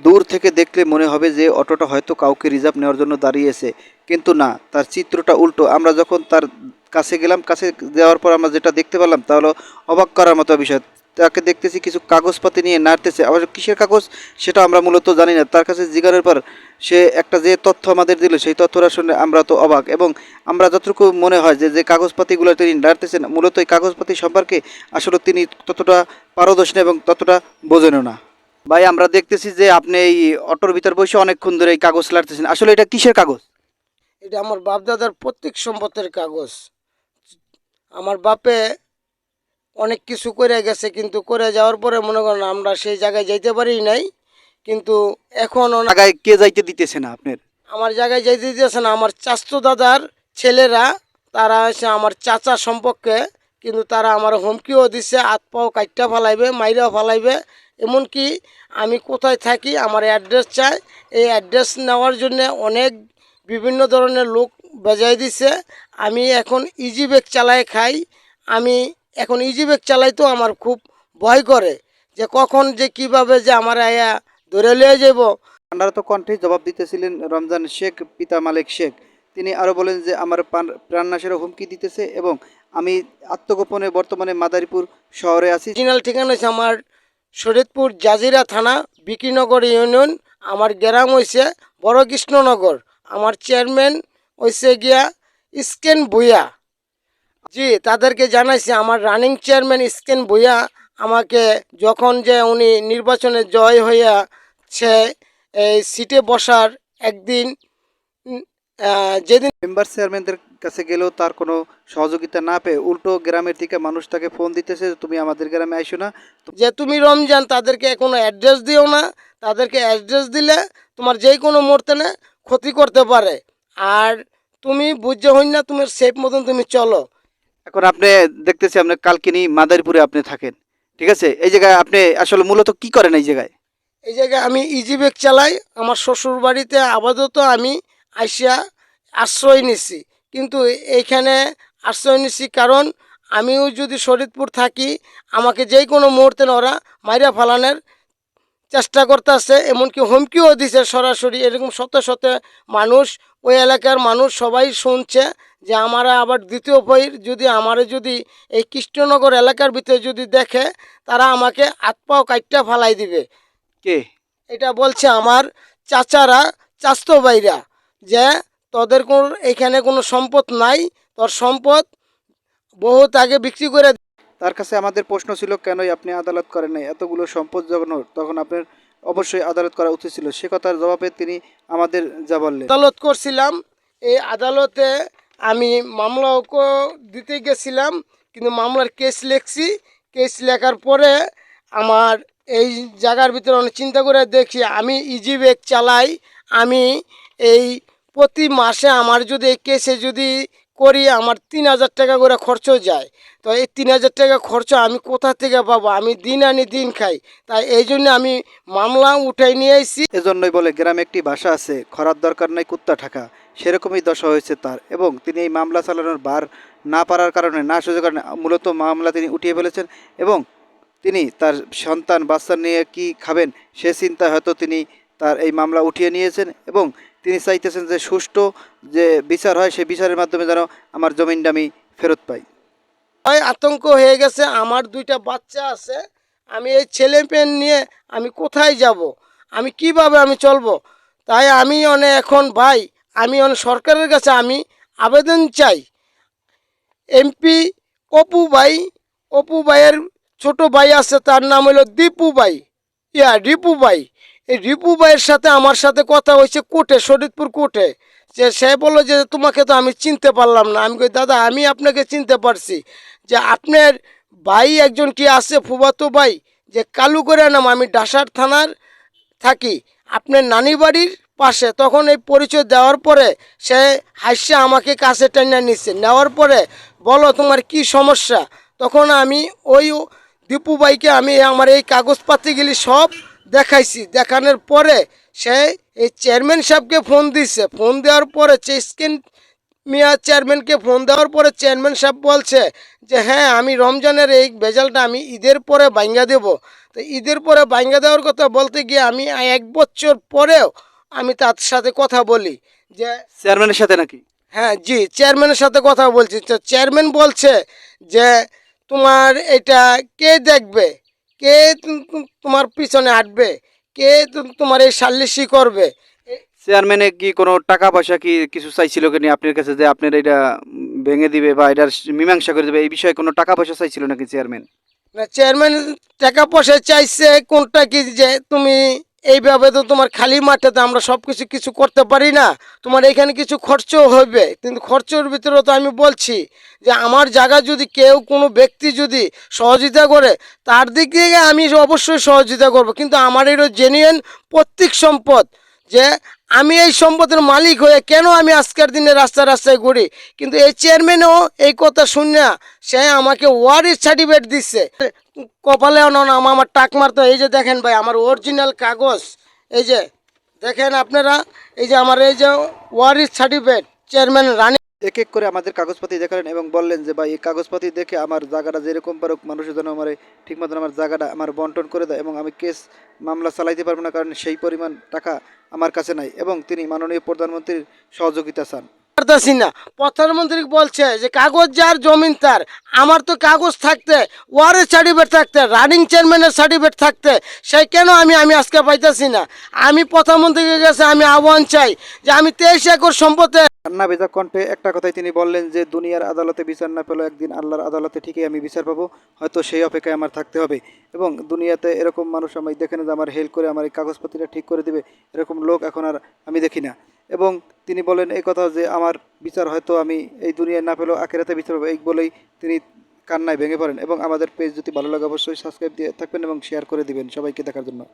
দূর থেকে দেখলে মনে হবে যে অটোটা হয়তো কাউকে রিজার্ভ নেওয়ার জন্য দাঁড়িয়েছে, কিন্তু না, তার চিত্রটা উল্টো। আমরা যখন তার কাছে গেলাম, কাছে যাওয়ার পর আমরা যেটা দেখতে পেলাম তা হলো অবাক করার মতো বিষয়। তাকে দেখতেছি কিছু কাগজপাতি নিয়ে নাড়তেছে, আবার কিসের কাগজ সেটা আমরা মূলত জানি না। তার কাছে জিজ্ঞাসার পর সে একটা যে তথ্য আমাদের দিল, সেই তথ্যটা শুনে আমরা তো অবাক। এবং আমরা যতটুকু মনে হয় যে যে কাগজপাতিগুলো তিনি নাড়তেছেন, মূলত এই কাগজপাতি সম্পর্কে আসলে তিনি ততটা পারদর্শী না এবং ততটা বোঝেনও না। ভাই, আমরা দেখতেছি যে আপনি এই অটোর ভিতর বসে অনেকক্ষণ ধরে এই কাগজ লাড়তেছেন, আসলে এটা কিসের কাগজ? এটা আমার বাপ দাদার প্রত্যেক সম্পত্তির কাগজ। আমার বাপে অনেক কিছু করে গেছে, কিন্তু করে যাওয়ার পরে মনে করেন আমরা সেই জায়গায় যাইতে পারি নাই। কিন্তু এখন জায়গায় কে যাইতে দিতেছে না আপনার? আমার জায়গায় যাইতে দিতেছে না আমার চাচতো দাদার ছেলেরা। তারা হচ্ছে আমার চাচা সম্পর্কে, কিন্তু তারা আমার হুমকিও দিচ্ছে, হাত পাও কাটটা ফালাইবে, মাইরাও ফালাইবে। এমনকি আমি কোথায় থাকি আমার অ্যাড্রেস চাই, এই অ্যাড্রেস নেওয়ার জন্য অনেক বিভিন্ন ধরনের লোক বেজায় দিছে। আমি এখন ইজি ব্যাগ চালাই খাই। আমি এখন ইজি ব্যাগ চালাইতেও আমার খুব ভয় করে যে কখন যে কিভাবে যে আমার আয়া ধরে লিয়ে যাব। আপনারা তো কণ্ঠে জবাব দিতেছিলেন রমজান শেখ, পিতা মালিক শেখ। তিনি আরও বলেন যে আমার প্রাণনাশেরও হুমকি দিতেছে এবং আমি আত্মগোপনে বর্তমানে মাদারীপুর শহরে আছি। অরিজিনাল ঠিকানা হচ্ছে আমার শরীয়তপুর জাজিরা থানা, বিকিনগর ইউনিয়ন। আমার গ্রাম হয়েছে বড় কৃষ্ণনগর। আমার চেয়ারম্যান হয়েছে গিয়া ইস্কেন ভুইয়া। জি, তাদেরকে জানাইছি আমার রানিং চেয়ারম্যান ইস্কেন ভুইয়া আমাকে যখন যে উনি নির্বাচনে জয় হইয়া সে এই সিটে বসার একদিন যেদিন মেম্বার চেয়ারম্যানদের কাছে গেলেও তার কোনো সহযোগিতা না পেয়ে উল্টো গ্রামের থেকে মানুষ তাকে ফোন দিতেছে যে তুমি আমাদের গ্রামে আইসো না। যে তুমি রমজান তাদেরকে কোনো অ্যাড্রেস দিও না, তাদেরকে অ্যাড্রেস দিলে তোমার যেই কোনো মুহূর্তে না ক্ষতি করতে পারে। আর তুমি বুঝে হই না, তুমি সেফ মতন তুমি চলো। এখন আপনি দেখতেছি আপনি কালকিনি মাদারীপুরে আপনি থাকেন, ঠিক আছে? এই জায়গায় আপনি আসলে মূলত কি করেন এই জায়গায়? এই জায়গায় আমি ইজি ব্যাগ চালাই। আমার শ্বশুর বাড়িতে আপাতত আমি আইসা আশ্রয় নিছি, কিন্তু এইখানে আশ্রয় নিছি কারণ আমিও যদি শরীয়তপুর থাকি আমাকে যেই কোনো মুহূর্তে না ওরা মাইরা ফালানোর চেষ্টা করতেছে, এমনকি হুমকিও দিছে সরাসরি। এরকম শত শত মানুষ, ওই এলাকার মানুষ সবাই শুনছে যে আমারা আবার দ্বিতীয় পয়ের যদি আমারে যদি এই কৃষ্ণনগর এলাকার ভিতরে যদি দেখে তারা আমাকে হাত পাও কাটটা ফালাই দিবে। কে? এটা বলছে আমার চাচারা, চাচতো ভাইরা, যে তোদের কোনো এখানে কোনো সম্পদ নাই, তোর সম্পদ বহুত আগে বিক্রি করে। তার কাছে আমাদের প্রশ্ন ছিল কেনই আপনি আদালত করেন নাই? এতগুলো সম্পদ যখন তখন আপনার অবশ্যই আদালত করা উচিত ছিল। সে কথার জবাবে তিনি আমাদের যা বললেন। আদালত করছিলাম, এই আদালতে আমি মামলাও দিতে গেছিলাম, কিন্তু মামলার কেস লিখছি। কেস লেখার পরে আমার এই জায়গার ভিতরে অনেক চিন্তা করে দেখি আমি ইজি ব্যাগ চালাই। আমি এই প্রতি মাসে আমার যদি এই কেসে যদি করি আমার 3,000 টাকা করে খরচ যায়। তো এই 3,000 টাকা খরচ আমি কোথা থেকে পাবো? আমি দিন আনি দিন খাই। তাই এই জন্য আমি মামলা উঠাই নিয়ে এসেছি। এজন্যই বলে গ্রামে একটি ভাষা আছে, খরার দরকার নাই কুত্তা ঠাকা। সেরকমই দশা হয়েছে তার, এবং তিনি এই মামলা চালানোর বার না পারার কারণে, না সুযোগ কারণে মূলত মামলা তিনি উঠিয়ে ফেলেছেন। এবং তিনি তার সন্তান বাচ্চা নিয়ে কি খাবেন সে চিন্তায় হয়তো তিনি তার এই মামলা উঠিয়ে নিয়েছেন। এবং তিনি চাইতেছেন যে সুষ্ঠু যে বিচার হয়, সেই বিচারের মাধ্যমে যেন আমার জমিনটা আমি ফেরত পাই। ভয় আতঙ্ক হয়ে গেছে। আমার দুইটা বাচ্চা আছে, আমি এই ছেলে পেন নিয়ে আমি কোথায় যাব? আমি কিভাবে আমি চলবো? তাই আমি অনেক এখন ভাই, আমি অনেক সরকারের কাছে আমি আবেদন চাই। এমপি অপু ভাই, অপু ভাইয়ের ছোট ভাই আছে, তার নাম হলো দীপু ভাই, রিপু ভাই। এই রিপু ভাইয়ের সাথে আমার সাথে কথা হয়েছে কোর্টে, শরীয়তপুর কোর্টে। যে সে বললো যে তোমাকে তো আমি চিনতে পারলাম না। আমি কই দাদা আমি আপনাকে চিনতে পারছি, যে আপনার ভাই একজন কি আছে ফুফাতো ভাই, যে কালু করে নাম, আমি ডাসার থানার থাকি, আপনার নানি বাড়ির পাশে। তখন এই পরিচয় দেওয়ার পরে সে হাসছে আমাকে কাছে টেনে নিচ্ছে, নেওয়ার পরে বলো তোমার কি সমস্যা? তখন আমি ওই দীপু ভাইকে আমি আমার এই কাগজপাতিগুলি সব দেখাইছি। দেখানোর পরে সে এই চেয়ারম্যান সাহেবকে ফোন দিচ্ছে। ফোন দেওয়ার পরে সে স্ক্রিন মিয়া চেয়ারম্যানকে ফোন দেওয়ার পরে চেয়ারম্যান সাহেব বলছে যে হ্যাঁ আমি রমজানের এই ভেজালটা আমি ঈদের পরে বাইঙ্গা দেব। তো ঈদের পরে বাইঙ্গা দেওয়ার কথা বলতে গিয়ে আমি 1 বছর পরেও আমি তার সাথে কথা বলি যে চেয়ারম্যানের সাথে নাকি? হ্যাঁ জি চেয়ারম্যানের সাথে কথা বলছি। তো চেয়ারম্যান বলছে যে তোমার এটা কে দেখবে, কে তোমার পিছনে হাঁটবে, কে তোমার এই সালিশি করবে। চেয়ারম্যানে কি কোনো টাকা পয়সা কি কিছু চাইছিল কিনা আপনার কাছে, যে আপনার এটা ভেঙে দিবে বা এটার মীমাংসা করে দেবে, এই বিষয়ে কোনো টাকা পয়সা চাইছিল নাকি চেয়ারম্যান? না চেয়ারম্যান টাকা পয়সা চাইছে কোনটা কি যে তুমি এইভাবে তো তোমার খালি মাঠে তো আমরা সব কিছু কিছু করতে পারি না, তোমার এখানে কিছু খরচও হবে, কিন্তু খরচের ভিতরে তো আমি বলছি যে আমার জায়গা যদি কেউ কোনো ব্যক্তি যদি সহযোগিতা করে তার দিক থেকে আমি অবশ্যই সহযোগিতা করব, কিন্তু আমার এটা জেনুইন পৈতৃক সম্পদ যে আমি এই সম্পদের মালিক হয়ে কেন আমি আজকের দিনে রাস্তায় রাস্তায় ঘুরি। কিন্তু এই চেয়ারম্যানও এই কথা শুনে সে আমাকে ওয়ারিশ সার্টিফিকেট দিচ্ছে কপালে আমার টাক মারতো। এই যে দেখেন ভাই আমার অরিজিনাল কাগজ, এই যে দেখেন আপনারা, এই যে আমার এই যে ওয়ারিশ সার্টিফিকেট চেয়ারম্যান রানী। এক এক করে আমাদের কাগজপাতি দেখালেন এবং বললেন যে ভাই এই কাগজপাতি দেখে আমার জায়গাটা যেরকম পারুক মানুষের জন্য আমার ঠিক মতন আমার জায়গাটা আমার বন্টন করে দেয়, এবং আমি কেস মামলা চালাইতে পারবো না, কারণ সেই পরিমাণ টাকা আমার কাছে নাই। এবং তিনি মাননীয় প্রধানমন্ত্রীর সহযোগিতা চান। পারতাছি না, প্রধানমন্ত্রী বলছে যে কাগজ যার জমিন তার, আমার তো কাগজ থাকতে ওয়ারের সার্টিফিকেট থাকতে রানিং চেয়ারম্যানের সার্টিফিকেট থাকতে সেই কেন আমি আজকে পাইতাছি না। আমি প্রধানমন্ত্রীর কাছে আমি আহ্বান চাই যে আমি 23 একর সম্পদে। কান্না ভেজা কণ্ঠে একটা কথাই তিনি বললেন যে দুনিয়ার আদালতে বিচার না পেলেও একদিন আল্লাহর আদালতে ঠিকই আমি বিচার পাবো, হয়তো সেই অপেক্ষায় আমার থাকতে হবে। এবং দুনিয়াতে এরকম মানুষ আমি দেখি না যে আমার হেল্প করে আমার এই কাগজপত্রটা ঠিক করে দিবে, এরকম লোক এখন আর আমি দেখি না। এবং তিনি বলেন এই কথা যে আমার বিচার হয়তো আমি এই দুনিয়ায় না পেলেও আখেরাতে বিচার পাবো, এই বলেই তিনি কান্নায় ভেঙে পড়েন। এবং আমাদের পেজ যদি ভালো লাগে অবশ্যই সাবস্ক্রাইব দিয়ে থাকবেন এবং শেয়ার করে দিবেন সবাইকে দেখার জন্য।